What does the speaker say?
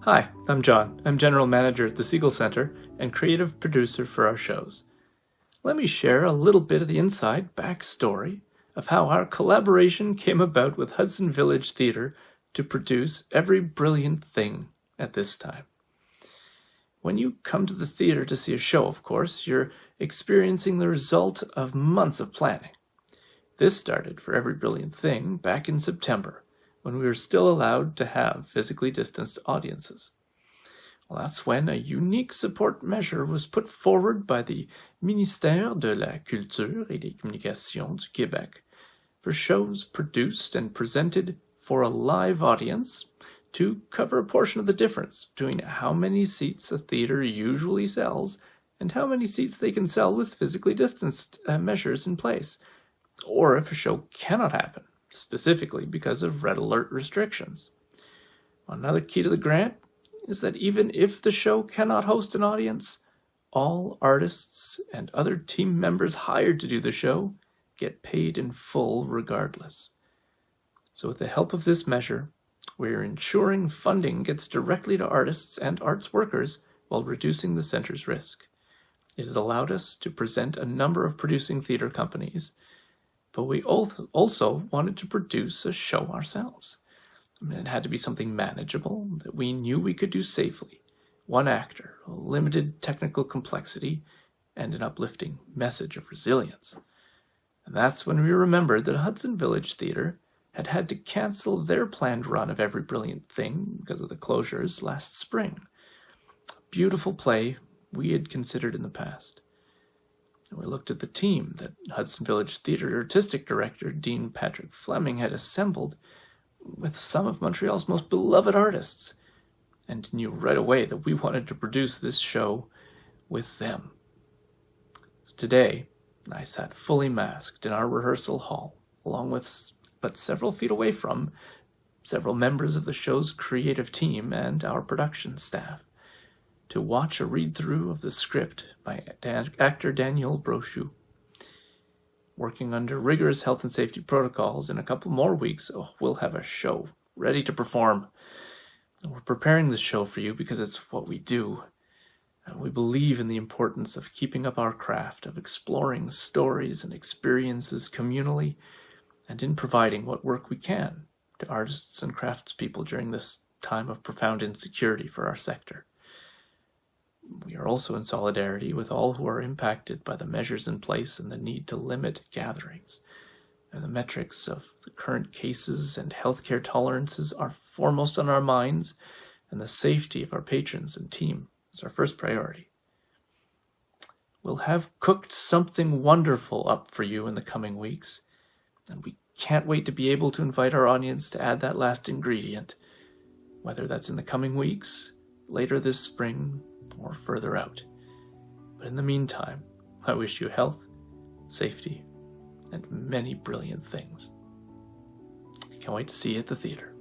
Hi, I'm John. I'm General Manager at the Siegel Center and creative producer for our shows. Let me share a little bit of the inside backstory of how our collaboration came about with Hudson Village Theatre to produce Every Brilliant Thing at this time. When you come to the theater to see a show, of course, you're experiencing the result of months of planning. This started for Every Brilliant Thing back in September, when we were still allowed to have physically distanced audiences. Well, that's when a unique support measure was put forward by the Ministère de la Culture et des Communications du Québec for shows produced and presented for a live audience to cover a portion of the difference between how many seats a theater usually sells and how many seats they can sell with physically distanced measures in place, or if a show cannot happen, specifically because of red alert restrictions. Another key to the grant is that even if the show cannot host an audience, all artists and other team members hired to do the show get paid in full regardless. So with the help of this measure, we're ensuring funding gets directly to artists and arts workers while reducing the center's risk. It has allowed us to present a number of producing theater companies, but we also wanted to produce a show ourselves. It had to be something manageable that we knew we could do safely. One actor, a limited technical complexity, and an uplifting message of resilience. And that's when we remembered that Hudson Village Theatre had to cancel their planned run of Every Brilliant Thing because of the closures last spring. A beautiful play we had considered in the past. We looked at the team that Hudson Village Theatre Artistic Director Dean Patrick Fleming had assembled with some of Montreal's most beloved artists, and knew right away that we wanted to produce this show with them. Today, I sat fully masked in our rehearsal hall, along with, but several feet away from, several members of the show's creative team and our production staff, to watch a read-through of the script by actor Daniel Brochu. Working under rigorous health and safety protocols, in a couple more weeks, we'll have a show ready to perform. We're preparing this show for you because it's what we do. We believe in the importance of keeping up our craft, of exploring stories and experiences communally, and in providing what work we can to artists and craftspeople during this time of profound insecurity for our sector. We are also in solidarity with all who are impacted by the measures in place and the need to limit gatherings. And the metrics of the current cases and healthcare tolerances are foremost on our minds, and the safety of our patrons and team is our first priority. We'll have cooked something wonderful up for you in the coming weeks, and we can't wait to be able to invite our audience to add that last ingredient, whether that's in the coming weeks, later this spring, or further out. But in the meantime, I wish you health, safety, and many brilliant things. I can't wait to see you at the theater.